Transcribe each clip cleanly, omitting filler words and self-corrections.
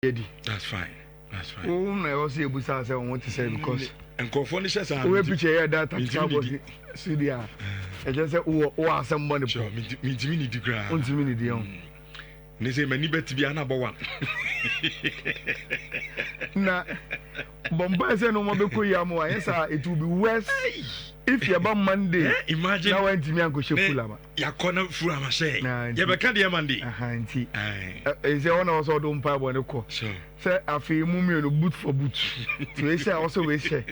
That's fine. That's fine. I also able to say I want to say because and conformation we picture here that see there. I just say oh somebody. Sure, me need to grab. They say many bet to be another one. Na Bombay say no more beko yamo. Yes sir, it will be worse if you about Monday. Imagine now when Timmy go shefula ma. Ya corner fulama say. Ya be kan dey Monday. Nti. Say one also don pa bo ne ko. Sure. Say afi mummy no boot for boot. To say also we say.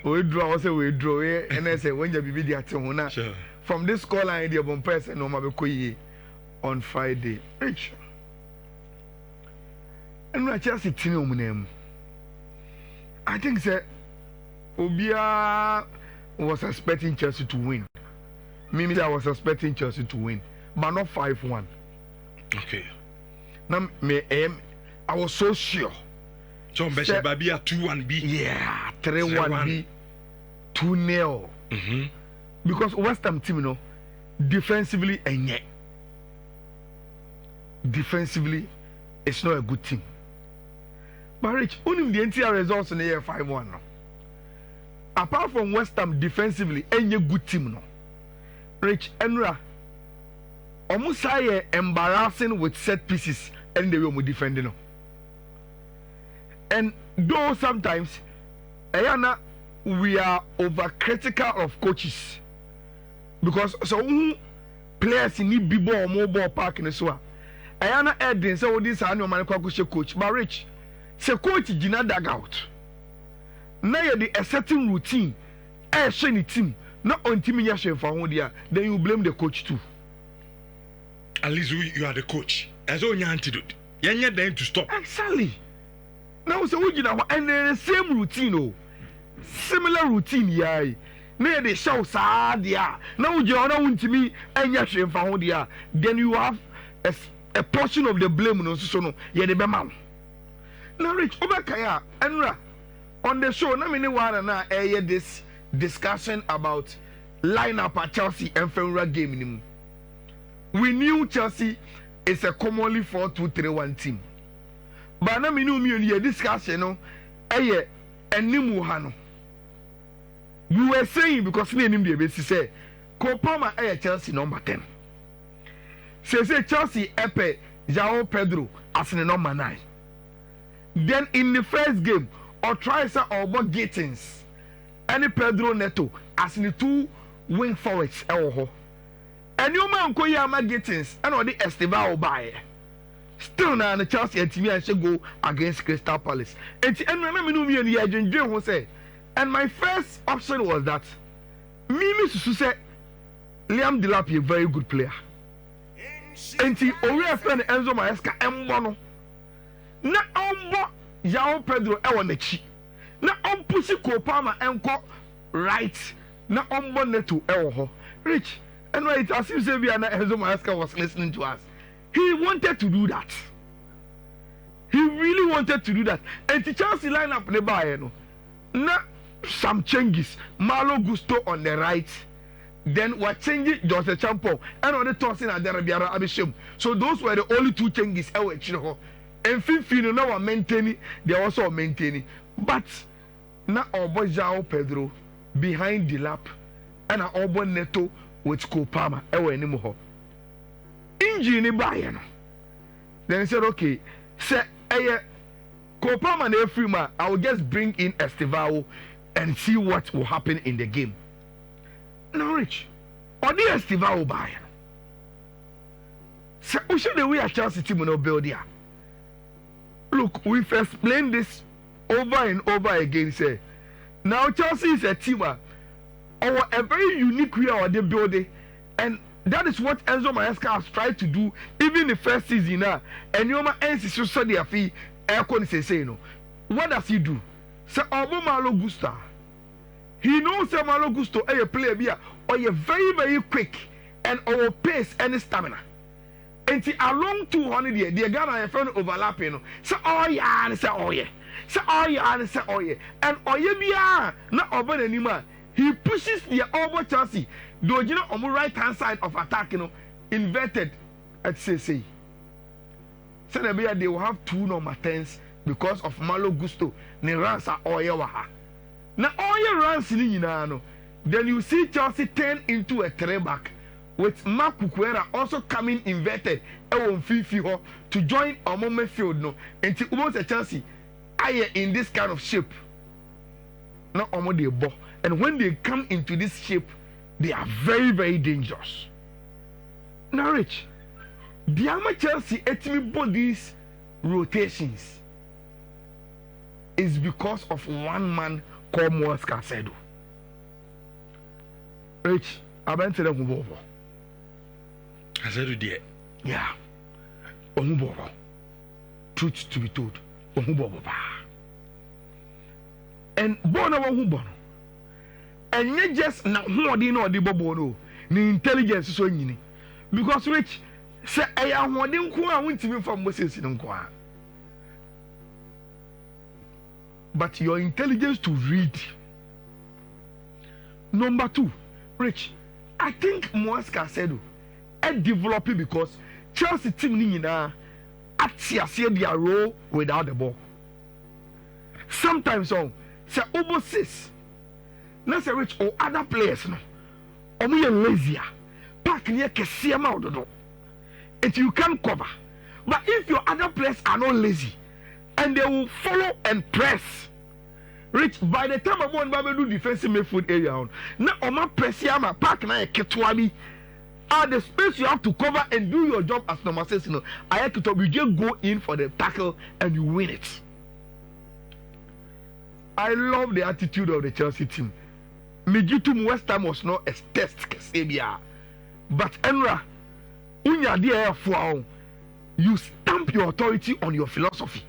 We draw also we draw and I say when you be dey at home na. From this call line dey Bombay say no more beko yi on Friday. Rich. And I just see name. I think that Obia was expecting Chelsea to win. Mimi, I was expecting Chelsea to win, but not 5-1. Okay. Now, I was so sure. So, Baby, 2-1 B. Yeah, 3-1 B, 2-0. Because West Ham team, you know, defensively and yet defensively, it's not a good team. But Rich, only the entire results in the year 5-1. No. Apart from West Ham defensively, any good team. No. Rich, Enra, almost embarrassing with set pieces and the way we defending. No. And though sometimes, Ayana, we are overcritical of coaches. Because so players need be ball more ball park in the swamp. Ayana Edin, so this annual man coach, but Rich. Say coach Gina dugout. Now you a certain routine. Shiny team. Not on team yashin for one dia. Then you blame the coach too. At least you are the coach. As all your antidote. You're there to stop. Exactly. Now so we Gina and the same routine. Oh, similar routine. Yeah. Now they show sad. Yeah. Now you are not to me and yashin for one dia. Then you have a portion of the blame. No, so no. You're the man. Now, Rich, Obakaya, Enra, on the show, na many one na this discussion about lineup at Chelsea and Fenra game. We knew Chelsea is a commonly 4-2-3-1 team. But na many me discussion no, eye enimu hano. We were saying because me enim the base say, Kopama Chelsea number 10. Say Chelsea epe João Pedro as the number 9. Then in the first game, or try some or more Gittins, any Pedro Neto as the 2 wing forwards. And you man ko ya Gittins and all the Esteban by. Still now the Chelsea team I should go against Crystal Palace. And remember me and the agent who say, and my first option was that Mimi Susu said Liam Delap is a very good player. And he already friend Enzo Maresca Mbono. Na ombo João Pedro ewo nechi na ompusi Kopama enko right na ombo Neto ewo ho. Rich, and right as you say na Enzo Maresca was listening to us. He wanted to do that. He really wanted to do that. And the Chelsea lineup ne ba no. Na some changes. Malo Gusto on the right. Then what changes Jose Champo and on the tossing at the Rabiara Abishim. So those were the only 2 changes ewo chino. And Fiifi now are maintaining, they are also maintaining. But now Obo João Pedro behind the lap and Obo Neto with Kopama. Anymore. Injury ni Bayern. Then he said, okay, say Kopama and Efrima, I will just bring in Estevao and see what will happen in the game. Now, Rich, or the Estevao Bayern. So, we should the way a Chelsea team will build here. Look, we've explained this over and over again. Say, now Chelsea is a team or a very unique way of the building, and that is what Enzo Maresca has tried to do even the first season now. And you know, NC so their fee, Aircon say no. What does he do? Say, Obo Malo Gusta. He knows that Malo Gusto a player be or a very, very quick and our pace and stamina. And along 200 years, the Ghana are friend overlapping. Say, oh yeah, and say, oh yeah. Say, oh yeah, and say, oh yeah. And oh yeah, not over anymore. He pushes the over Chelsea. Do you know on the right hand side of attack, inverted at say. Senegal they will have 2 number 10s because of Malo Gusto. Ne runs are all waha. Now all your runs in no. Then you see Chelsea turn into a 3-back with Mark Cucurella also coming inverted on Fifi to join Omo field no. Until almost a Chelsea are in this kind of shape. Not Omo they ball. And when they come into this shape, they are very, very dangerous. Now, Rich, the Ama Chelsea these rotations is because of one man called Moaz Casedo. Rich, I went to the Mubobo. Casedo dear. Yeah. Omubobo. Truth to be told. Omubobo. And Bona Wahubono. And yet just now who do you know the bobo the intelligence so yini. Because Rich say I am one who I want to be from Moses in Nkwa. But your intelligence to read. Number 2, Rich, I think Moaz Casedo developing because Chelsea team ni na ati their role without the ball. Sometimes say overseas. Na say Rich or other players no. Omo ye lazier. Pack near kese ma ododo. If you can cover. But if your other players are not lazy and they will follow and press, Rich, by the time I'm going to do defensive midfield area on, now Oma press yama pack na eketwabi. The space you have to cover and do your job as number 6, you know, you just go in for the tackle and you win it. I love the attitude of the Chelsea team. Mijitum West Ham was not a test, but Enra, you stamp your authority on your philosophy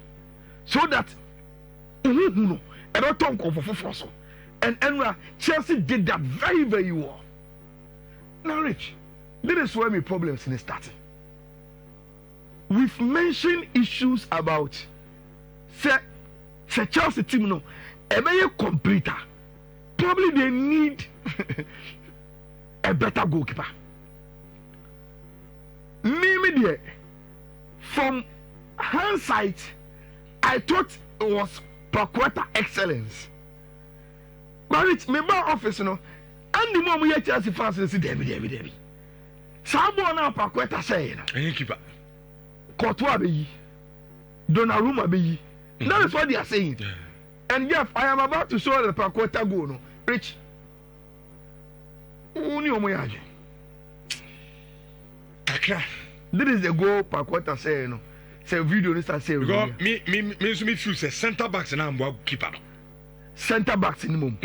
so that and Enra, Chelsea did that very, very well. Now, Rich, this is where my problems in starting. We've mentioned issues about say Chelsea team no, a completer. Probably they need a better goalkeeper. Me, from hindsight, I thought it was Paqueta excellence. But it's my office, you know, and the moment you Chelsea fans say, Debbie. Sabo na Paqueta say, any keeper. Courtois be Donnarumma be. That is what they are saying. Yeah. And Jeff, I am about to show the Paqueta go no. Rich. Uni omoyaje. Akra. This is the goal Paqueta say no. Say video this say because me feel say center backs na am keeper. Center backs in mum.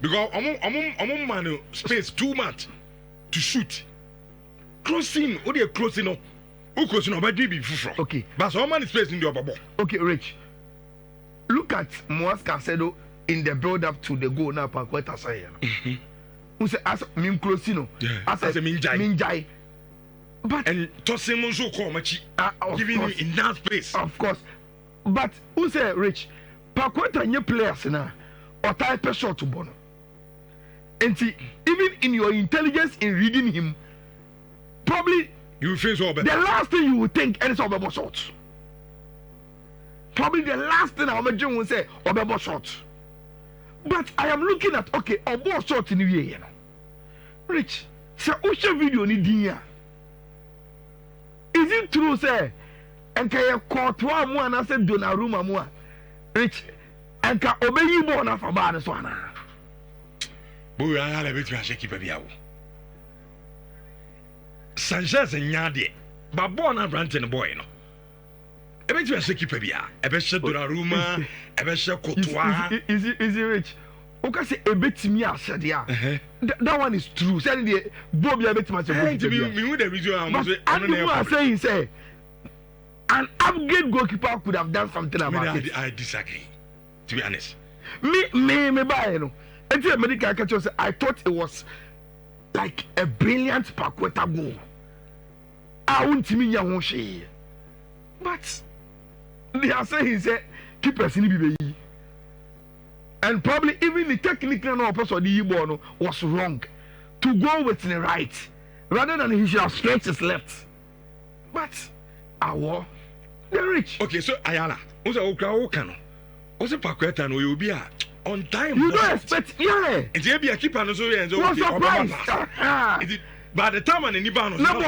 Because omo man space too much to shoot. Crossing, what they crossing no. Who crossing no but be fufro. Okay. But so man space in the babo. Okay, Rich. Look at Moaz Casedo in the build up to the goal now Paqueta say. Who say as mim crossing yeah. As a minjai. But and tossing so call machi giving you enough space. Of course. But who say Rich Paqueta nye players na or type shot to bono. And see, even in your intelligence in reading him, probably you face all better. The last thing you would think is Obebo shot. Probably the last thing Obebo will say Obebo shot. But I am looking at okay, Obebo shot in the year, you know. Rich, say Usha video ni dinya. Is it true, say? And can you Courtois mo and I said Donnarumma mo? Rich, and can obey you born for bad as one. Boy, I had a bit of a keep a biaw. Sanchez and Yadi, but born a brand and boy, no. A bit of a keep a bia, a bit of Donnarumma, a bit of Courtois. Is he Rich? Okay, say a bit to me, I said, yeah. That one is true. Say the Bobby a bit much of me with the reason I'm saying, say, an upgrade goalkeeper could have done something about it. I disagree, to be honest. Me, buy, you know. Until medical catcher said, I thought it was like a brilliant Paqueta goal. I won't mean you share. But they are saying, say, keep us in the and probably even the technical person the Igbo was wrong to go with the right rather than he should have stretched his left. But They're rich. Okay, so Ayala, who's a Okano? What's a Paqueta? No, you'll be on time. You don't expect, yeah. And there be a keeper and so and so. What's surprised? By the time and Nibano, No,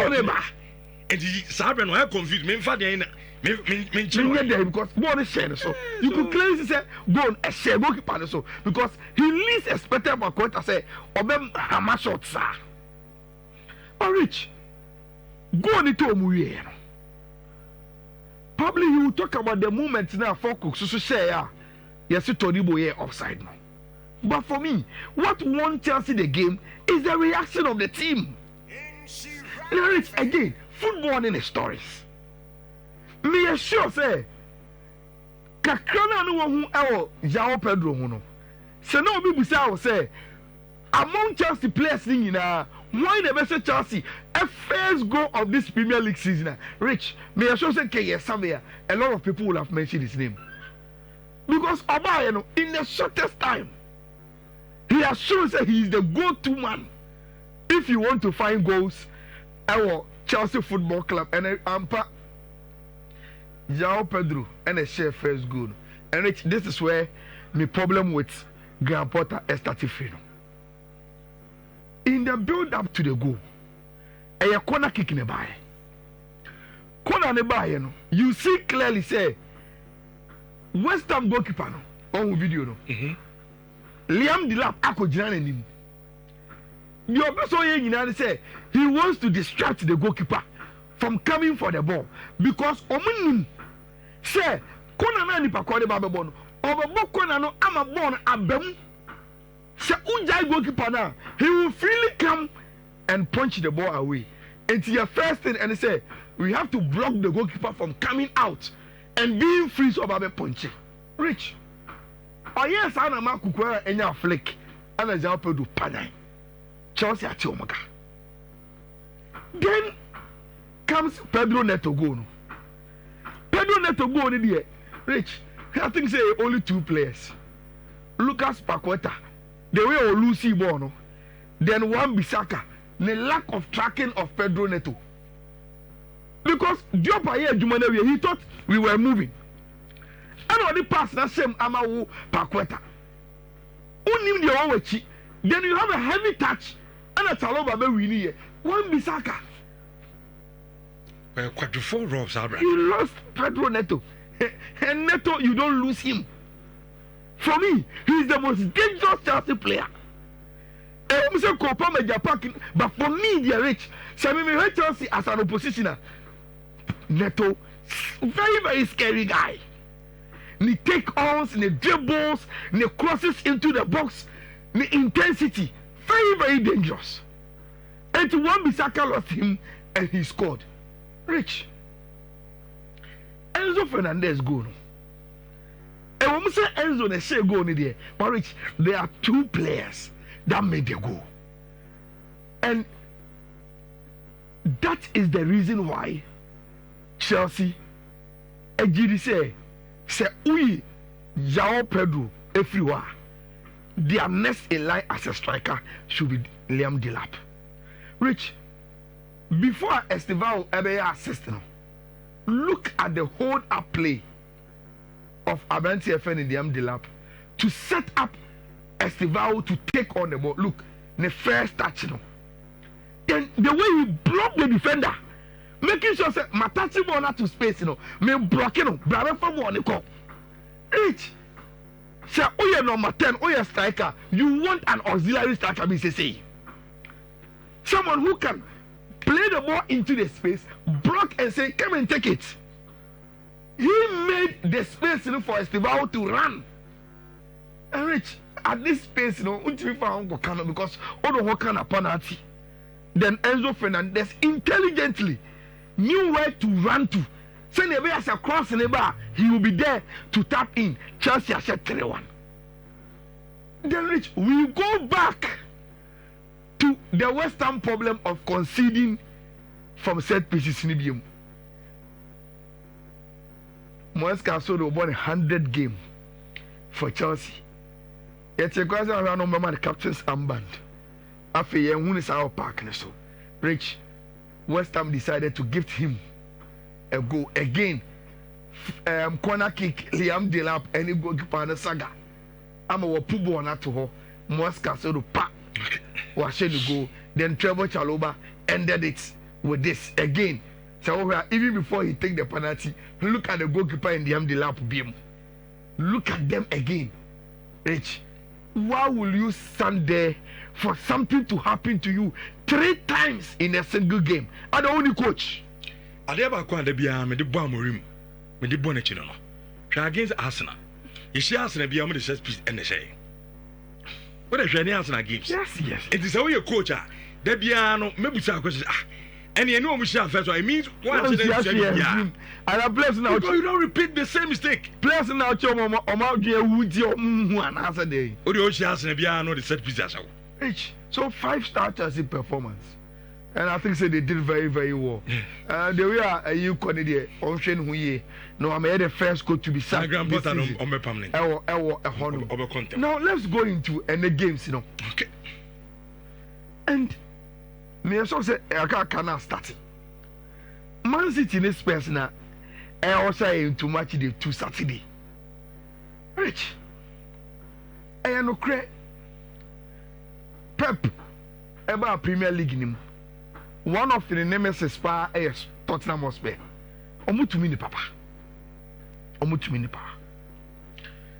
and the Sabran were confused. Me father, because one is sharing, so you could clearly say go on a share goalkeeper so because he least expected Paqueta say Obem Hama shots sir. But rich, go on it to probably he will talk about the moment now for Cook so share. Yes, Todibo here offside now. But for me, what won Chelsea the game is the reaction of the team. Rich, again, football in the stories. Me assure say kakra no wo hu ewo João Pedro hu no. Se no obi busa wo say among Chelsea players ni nyina why the best Chelsea a first goal of this Premier League season. Rich, me assure say Samia, a lot of people will have mentioned his name. Because Oba, in the shortest time, he has shown that he is the go-to man. If you want to find goals, our Chelsea Football Club and Ampa João Pedro and a share first goal. And Rich, this is where my problem with Graham Potter started freedom. In the build-up to the goal, a corner kick in the by. Corner in the by, you see clearly say. West Ham goalkeeper no on video no. Liam Delap akojina nanim. The obeso ye nyina say he wants to distract the goalkeeper from coming for the ball because omunim say kona na nipa kwade ba bebo no obebo kona no ama ball no abam say unjai goalkeeper na he will freely come and punch the ball away. It's your first thing and say we have to block the goalkeeper from coming out and being free so about punching. Rich. Oh yes, I know my kukura and your flick. And a João Pedro panai. Chelsea at Omaga. Then comes Pedro Neto go. Pedro Neto go in the Rich. I think say only two players. Lucas Paqueta. The way or Lucy Bono. Then one Bissaka. The lack of tracking of Pedro Neto. Because he thought we were moving. And on the pass that same Amawu Paqueta. Unim the Owechi. Then you have a heavy touch and a Taloba Bewini. One Bissaka. Well, quadruple robs, Abra. You lost Pedro Neto. And Neto, you don't lose him. For me, he is the most dangerous Chelsea player. But for me, they are rich. So I mean, Chelsea as an oppositioner. Neto, very, very scary guy. He take-ons, he dribbles, he crosses into the box, the intensity, very, very dangerous. And one Bissaka lost him and he scored. Rich. Enzo Fernandez goal. And when we say Enzo, they say goal there. But Rich, there are two players that made the goal. And that is the reason why Chelsea, Ejiri say, we, João Pedro, everywhere, their next in line as a striker should be Liam Delap. Rich, before Esteval Ebeya assist, look at the hold up play of Abranti FN in Liam Delap to set up Esteval to take on the ball. Look, the first touch, then the way he blocked the defender. Making sure say my touching ball not to space, me blocking, brother from one call. Rich. Say, oh yeah, number 10, oh yeah, striker. You want an auxiliary striker, BCC. Someone who can play the ball into the space, block and say, come and take it. He made the space for Esteban to run. And Rich, at this space, because all the kind of penalty. Then Enzo Fernandez intelligently knew where to run to. Send a as a cross in the bar, he will be there to tap in. Chelsea has said 3-1. Then Rich, we go back to the West Ham problem of conceding from set pieces in the game. Moeska sold over 100 game for Chelsea. It's a question around the captain's armband. After a year, is our partner. So, Rich, West Ham decided to gift him a goal again. corner kick Liam Delap any goalkeeper na saga ama wo pu ball na to ho Mosca so do pa wa she the goal then Trevor Chalobah ended it with this again. So even before he take the penalty, look at the goalkeeper in the lap beam. Look at them again. Rich, why will you stand there for something to happen to you 3 times in a single game? I the only coach. I never quite the Bia, me the Bomorim, me the Bonnet, try against Arsenal. You see Arsenal be the set piece and the say. What is any Arsenal games? Yes. It is how your coach are. The Biano, maybe some questions. And you know we shall first. I mean, once and a place now. You don't repeat the same mistake. Place now, Choma, would your one answer day. Or the Oceans and Biano, the set piece. Rich. So 5-star Chelsea performance. And I think say they did very, very well. They were a you Canadian, Ocean Huye. No, I made the first coach to be sacked. On my permanent. Now let's go into any games, Okay. And me also say I cannot start. Man City in this space now. I also into match the 2 Saturday. Rich. I no credit. Pep about Premier League in him. One of the nemesis pa is Tottenham Hotspur. Omu to me papa.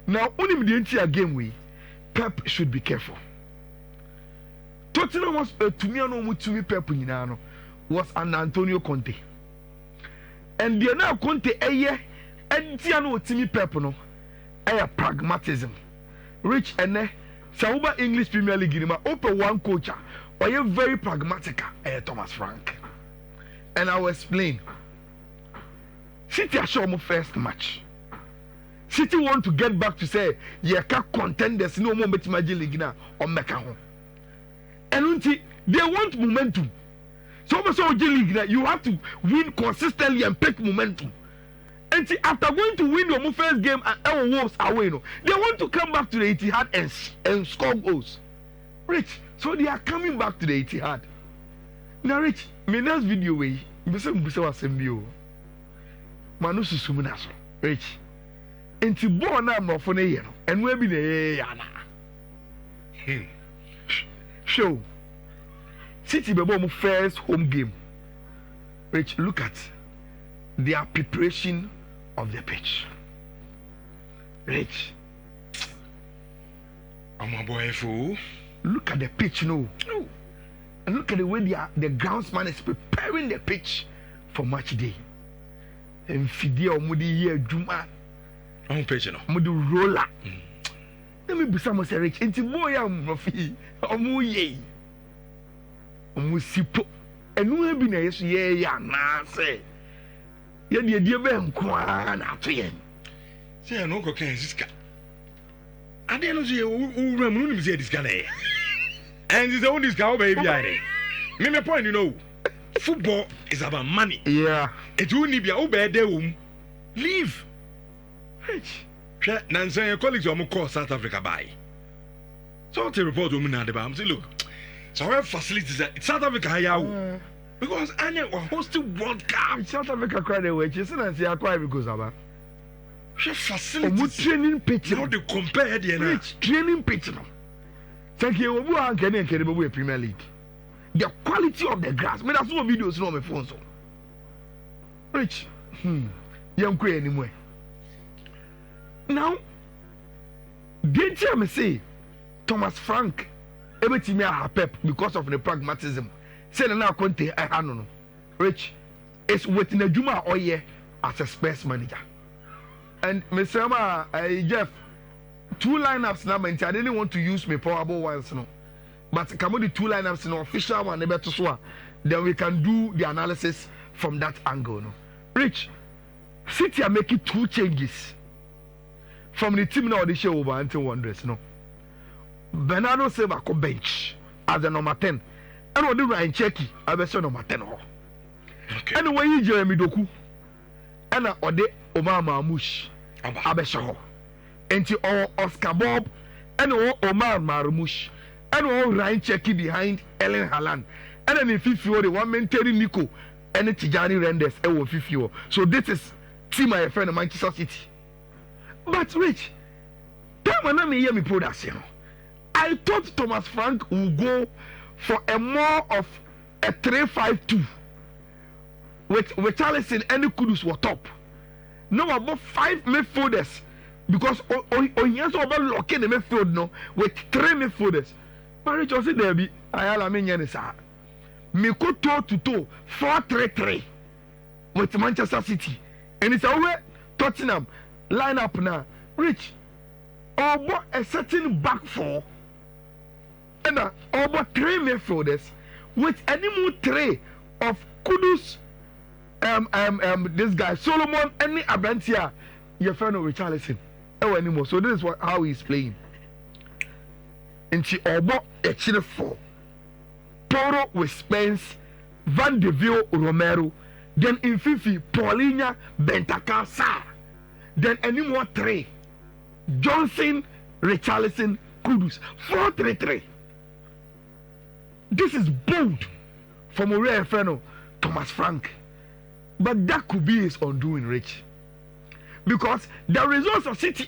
Now only the entire game we Pep should be careful. Tottenham Hotspur to me no to me Pep nyina was an Antonio Conte. And the now Conte and no to me Pep no pragmatism. Rich and Sauba English Premier League in my open one coach. Or you're very pragmatic, Thomas Frank. And I will explain. City are sure first match. City want to get back to say, yeah, can't contend there's no more Magic League now or Mecca. And they want momentum. So League you have to win consistently and pick momentum. And after going to win your first game and our Wolves away, they want to come back to the Etihad and score goals. Rich. So they are coming back to the Etihad. Now, Rich, my next video way, you say was a bio. Manu Susumunaso, Rich. Into born I'm not for a year, and we'll be the Yana. Show City Bebom first home game. Rich, look at their preparation of the pitch. Rich, I'm a boy fool. Look at the pitch now. And look at the way the groundsman is preparing the pitch for match day. And Fidia Omudi here Juma. On pitch no. Omudi roller. Let me be some say Rich. Enti boy am Rafi. Omu ye. Omu sipo. Enu bi na yeso ye ya na say. Ye de be nko na to yen. Say no ko kan siska. Ade no say owura mu nim say this guy na. And it's only this guy baby. Me point football is about money. Yeah. It will need be obey there leave. Nancy your colleagues are call South Africa by. So to report women at the bar. Say look. So our facilities at South Africa how because Anya was hosting World Cup. South Africa cried away. She said and say acquire because of facilities. Training pitch. How they compare the training pitch. Thank you. We Premier League. The quality of the grass. Me that's no videos on my phone so. Rich. Young queen anyway. Now, did you say Thomas Frank everything a Pep because of the pragmatism? Say now Conte I no. Rich is waiting a Juma all year as a space manager. And Mr. Jeff 2 lineups now, I didn't want to use my powerful ones, no. But come on, the 2 lineups, no official one, then we can do the analysis from that angle, no. Rich, City are making 2 changes from the team now. They show over until Wonders, no. Bernardo Silva go bench as the number 10, and what do Ryan Cherki? I be say number 10. Okay. Anyway, you Jeremy Doku, and Ode Omar Mahmoush, I be sure. And Oscar Bob and Omar Marmoush and Ryan Cherki behind Ellen Haaland. And then in Fiifi, the one maintaining Nico and Tijani Rendes and Fiifi. So this is team my friend Manchester City. But Rich, time when I hear me production, I thought Thomas Frank would go for a more of a 3-5-2 with Richarlison and the Kudus were top. No, about 5 midfielders because on yes over locking the midfield no with 3 midfielders. But Rich was there be I mean Yanisa. Me go toe to toe 4-3-3 with Manchester City. And it's over Tottenham line up now. Rich, about a certain back four and about 3 midfielders with any more 3 of Kudus, this guy Solomon, any Abantia, your friend of Richarlison. Anymore. So this is how he's playing. And she about a chile 4. Toro with Spence, Van de Ville, Romero. Then in Fifi, Paulina, Bentancur, Sarr. Then any more 3. Johnson, Richarlison, Kudus. 4-3-3. This is bold from a rare friend, Thomas Frank. But that could be his undoing, Rich. Because the results of City,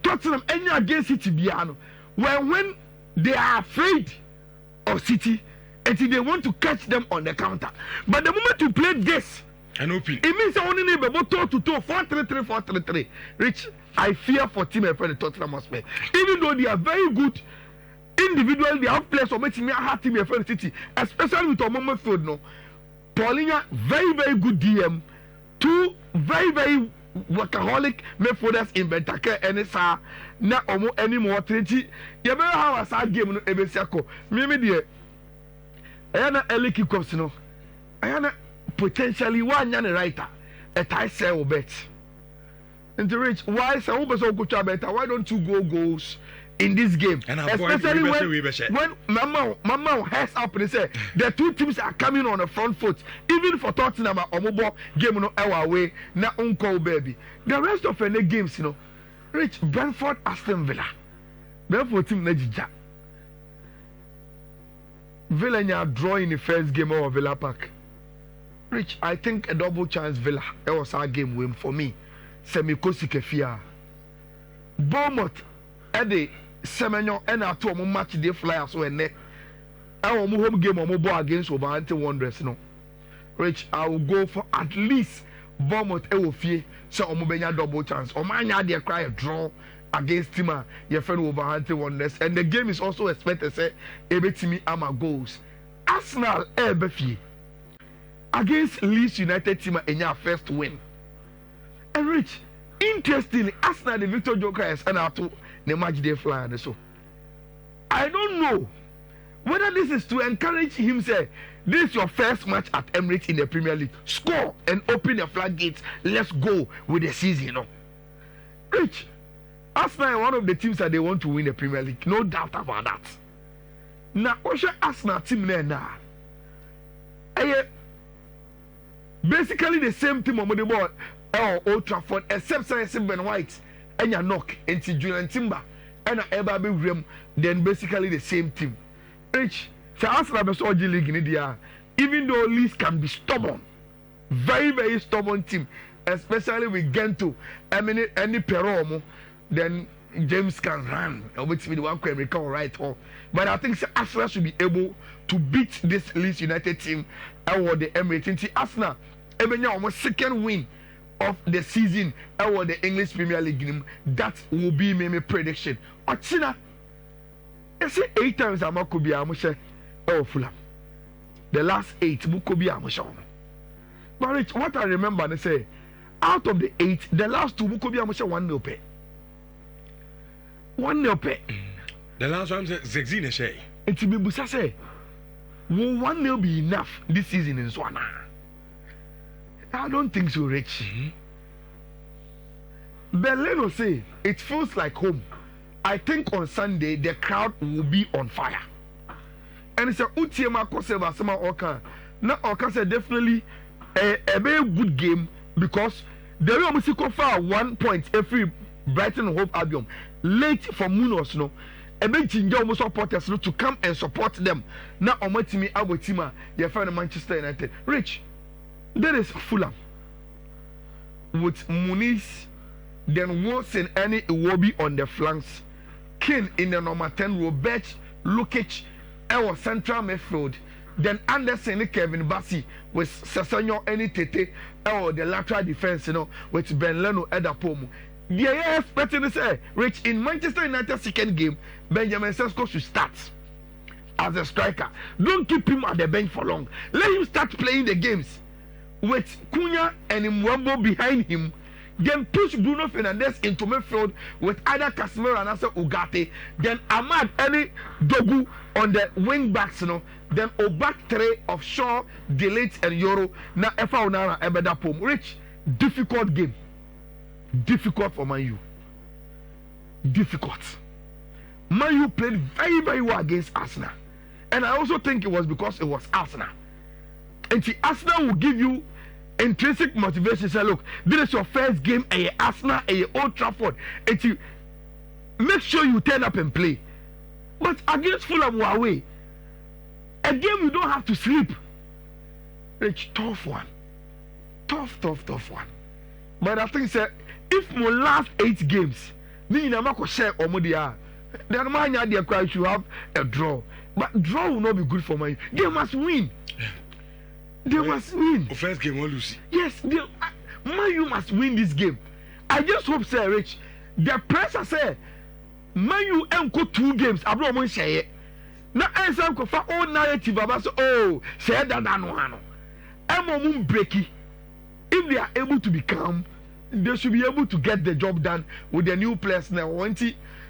Tottenham, against City, Biano, when they are afraid of City, until they want to catch them on the counter. But the moment you play this, it means only neighbor, but toe to toe, 4-3-3, 4-3-3. Rich, I fear for team and friend Tottenham Hotspur. Even though they are very good individually, they have players for making me a hard team and friend City, especially with Omoma Field, no. Paulina, very, very good DM. 2 very, very workaholic midfielders in Bentancur and Sarr. Na omo any more 30. You better have a sad game no ebesiako. Me dear. Ayana early kickoffs no. Ayana potentially one young writer. A tie sell bet. And to reach why some person go to better? Why don't you go goals in this game? And especially when Mama heads up and say the 2 teams are coming on the front foot. Even for Tottenham or Omobo game no our way na uncle baby. The rest of the games, you know, Rich Brentford, Aston Villa. Brentford team Nejija. Villa draw in the first game of Villa Park. Rich, I think a double chance Villa. That was our game win for me. Semikosi Kefia. Bournemouth at the Semenyo and our 2 match they fly so and our home game or mobile against Wolverhampton Wanderers. No, Rich, I will go for at least Bournemouth Ewofie so Omobenya double chance. Omanya they cry a draw against Tima, your friend Wolverhampton Wanderers, and the game is also expected to say Ebetimi Ama goals. Arsenal Ebefie against Leeds United team in your first win. And Rich, interestingly, Arsenal the Victor Joker is and out to the match they fly and so. I don't know whether this is to encourage him say this is your first match at Emirates in the Premier League. Score and open the floodgates. Let's go with the season, you know. Rich, Arsenal is one of the teams that they want to win the Premier League. No doubt about that. Now, Arsenal team now. Basically the same team on the board. Old Trafford, except Ben White and your knock into Julian Timber and Eba Rim, then basically the same team. Rich, so Arsenal is all the league in India, even though Leeds can be stubborn, very, very stubborn team, especially with Gento, any Peromo, then James can run, which be the one can recover right home. But I think Arsenal should be able to beat this Leeds United team or the Emirates. Arsenal, even almost second win of the season or the English Premier League. That will be my prediction. Ochina, I say 8 times I'm not could be Amusha or Fulham. The last 8 could be Amusha. But Rich, what I remember, they say out of the 8, the last 2 could be Amusha 1-0 pay. 1-0 pay. The last one is Zexine Shay. And to be Busa say, will 1-0 be enough this season in Swana? I don't think so, Rich. Berlin will say it feels like home. I think on Sunday the crowd will be on fire. And it's a Utiema Koseva Sama Oka. Now Oka said definitely a very good game because the way almost for 1 point every Brighton and Hove Albion late for Munos no. A big ginger almost supporters to come and support them. Now on my team, our team, your friend Manchester United. Rich. There is Fulham. with Muniz, then Wilson any Iwobi on the flanks, Kane in the number 10, Robert Lukic, our central midfield, then Anderson and Kevin Bassi with Sassanyo any Tete, or the lateral defense, with Ben Leno Edapomu. They are expecting to say, Rich, in Manchester United second game, Benjamin Sesko should start as a striker. Don't keep him at the bench for long. Let him start playing the games with Cunha and Mwambo behind him. Then push Bruno Fernandes into midfield with either Casemiro and also Ugarte. Then Ahmad any Dogu on the wing backs, Then a back three of Shaw, Delete and Yoro. Now Efa Onana Ebeda Pom. Rich, difficult game. Difficult for Man U. Difficult. Man U played very, very well against Arsenal. And I also think it was because it was Arsenal. And the Arsenal will give you intrinsic motivation. Say, look, this is your first game at Arsenal at Old Trafford. And you make sure you turn up and play. But against Fulham, we're away. A game you don't have to sleep. It's tough one. Tough one. But I think, sir, if my last 8 games, then man should have a draw. But draw will not be good for Man. They must win. They must win. First game, we'll lose. Yes, Man U must win this game. I just hope, sir, Rich, the pressure say Man U go 2 games. I don't want to say it. Now, I say for all narrative about say that no. I'm breaky. If they are able to be calm, they should be able to get the job done with the new players now.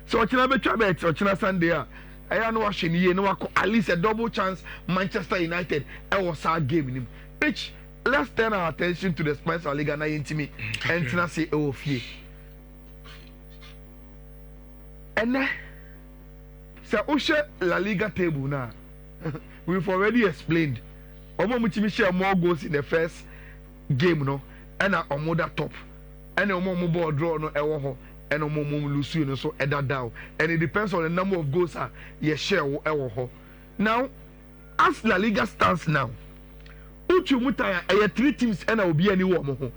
So I can be Sunday. I know at least a double chance Manchester United was our game in him. Rich, let's turn our attention to the Spanish Liga na intimi and to say fie. And then so La Liga table now. We've already explained. Omo mutimi share more goals in the first game and omoda top. And omo ball draw no ewo and lose so down. And it depends on the number of goals you share. Now, as La Liga stands now, Uchu Mutaya, 3 teams and I will be anyone.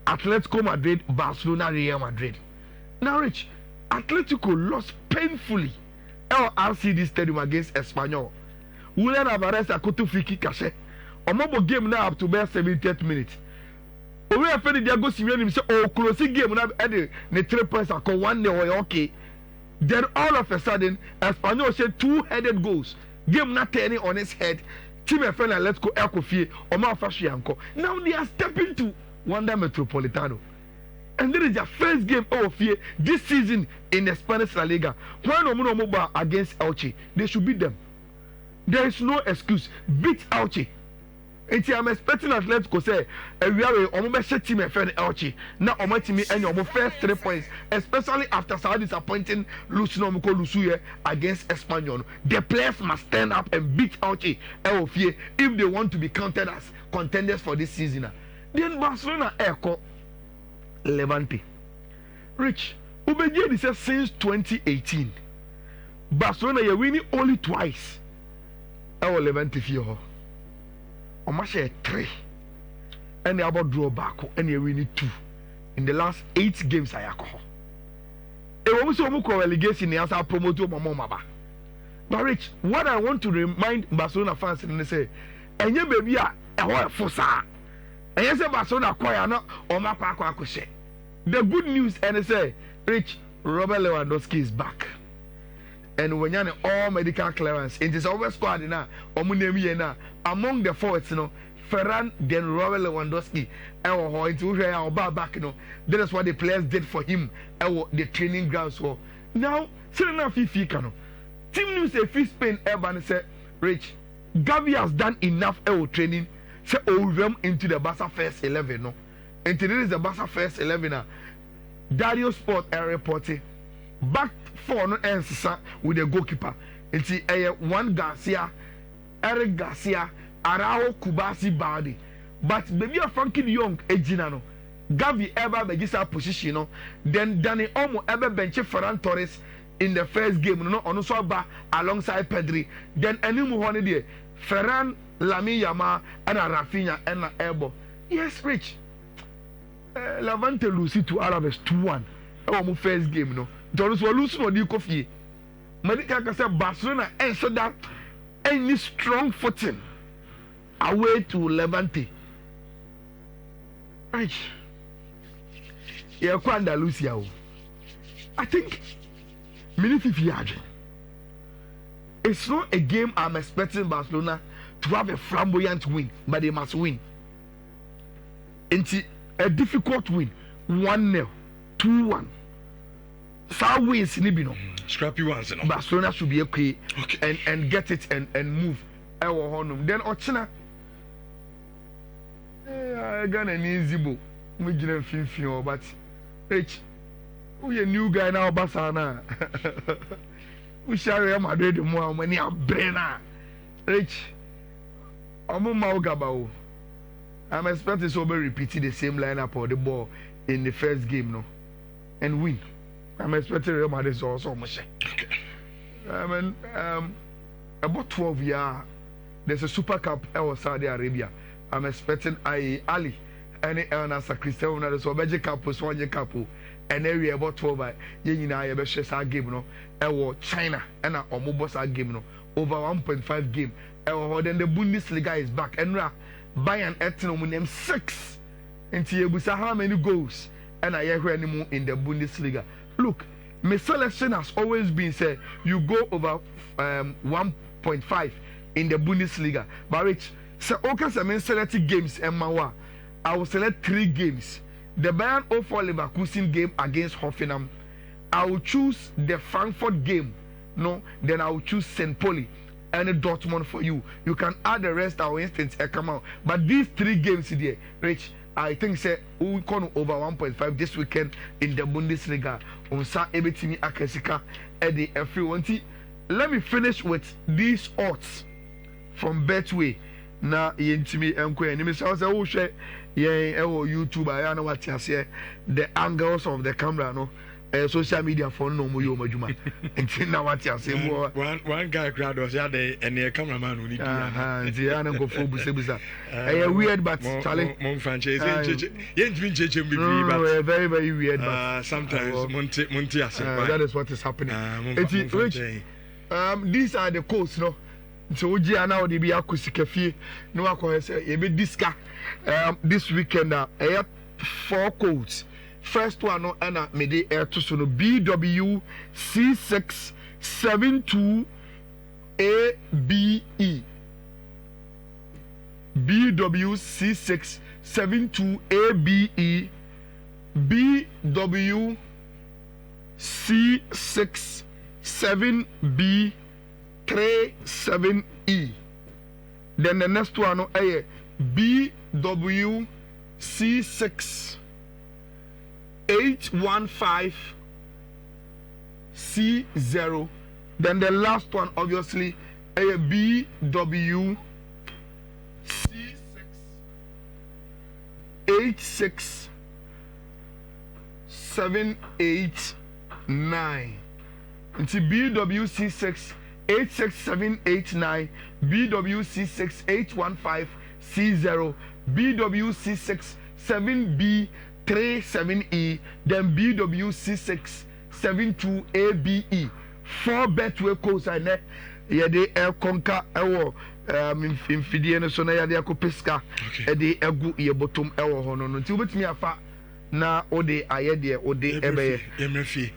Atletico Madrid, Barcelona, Real Madrid. Now, Rich, Atletico lost painfully LRCD Stadium against Espanyol. Julian Alvarez akoto free kick cache. Omobo game now up to bare 70th minute. We are afraid they go see him say closing game now at the 3 points are 1-0 okay. Then all of a sudden Espanyol said 2-headed goals. Game not turning on its head. Team and friend let's go Elkofie or Malfashianko. Now they are stepping to Wanda Metropolitano. And there is their first game of fear this season in the Spanish La Liga. When Omuno against Elche, they should beat them. There is no excuse. Beat Elche. And I'm expecting Atletico say, we are a team and friend Elche. Now, on my team and your first 3 points, especially after so disappointing Luciano Lusuye against Espanyol. The players must stand up and beat Elche if they want to be counted as contenders for this season. Then Barcelona Echo Levante. Rich, Ubeje says since 2018, Barcelona are winning only twice. Our Levante Fio. Omashe 3 and they about draw back and they winning 2 in the last 8 games I alcohol. E wo so mu ko relegation ni asa promote o mama. But Rich, what I want to remind Barcelona fans is say enye baby a e ho saa. Enye say Barcelona kwaya na o makwa akwa. The good news and say Rich, Robert Lewandowski is back. And when you're all medical clearance, it is over squad now. Among the forwards, Ferran, then Robert Lewandowski, back, that is what the players did for him. The training grounds for now. Serena Fiifi, team news a free Spain Urban said, Rich, Gavi has done enough training. Say, into the Barca first 11. No, and today is the Barca first 11. Dario Sport reporting back 4 no answer with the goalkeeper. It's one Garcia, Eric Garcia, Arao Kubasi Badi. But maybe a Frankie Young Ejinano. Gavi ever begisa position, then Danny Omo ever bench Ferran Torres in the first game, on Soba alongside Pedri. Then Enimu Honey, Ferran, Lami Yama, and Rafinha and Ebo. Yes, Rich. Levante lose to Alaves 2-1 our first game no don't lose for the coffee medical can say Barcelona and so that any strong footing away to Levante right yeah Andalusia I think Fiifi-Manfred it's not a game I'm expecting Barcelona to have a flamboyant win but they must win into a difficult win 1-0 2-1 so wins no scrappy ones no Barcelona should be okay and get it and move then Ochina I got an easy book we didn't feel but Rich we a new guy now Basana we share Real Madrid more money a brainer Rich I'm expecting somebody repeating the same lineup or the ball in the first game, no, and win. I'm expecting Real Madrid also much. About 12 years, there's a Super Cup in Saudi Arabia. I'm expecting Ali, any Ernest Cristiano Ronaldo, so Magic Cup, Swan Cup, and area about 12. You know, I share our game, no, and China and our mobile game, no, over 1.5 game. And then the Bundesliga is back, and Bayern Etno name 6 and Tiabusa how many goals and I hear anymore in the Bundesliga. Look, my selection has always been said you go over 1.5 in the Bundesliga. But Rich, so okay, I select games and Mawa. I will select 3 games. The Bayern 04 Leverkusen game against Hoffenheim. I will choose the Frankfurt game. No, then I will choose St. Pauli. And Dortmund for you. You can add the rest our instance come out. But these 3 games here, Rich, I think say we can over 1.5 this weekend in the Bundesliga. On sa ebetimi akasika Eddie everyone. Let me finish with these odds from Betway. Na yentimi enko enimi say oh share YouTube I know what you say the angles of the camera no. Social media for no more majuma. And now what you say more. One guy crowd was there and the cameraman who need to go for Busebusa. Weird but Charlie. Mon franchise. Very, very weird. But sometimes Monty that is what is happening. These are the codes, no. So we are now the Biakusikafi. No, I say a bit disca this weekend. I have 4 codes. First one no ana me de air to so no BWC672 ABE BWC672 ABE BWC67B37E. Then the next one no BWC6 815C0. Then the last one obviously BWC6 86789. It's BWC6 86789, BWC6 815C0, BWC6 7B37E, then BWC672ABE. 4 Betway codes and yede conquer ewo mfidie no so na yade akopeska e de egu ye bottom ewo hono no nti obetumi afa na ode ayede ode ebeye emrefi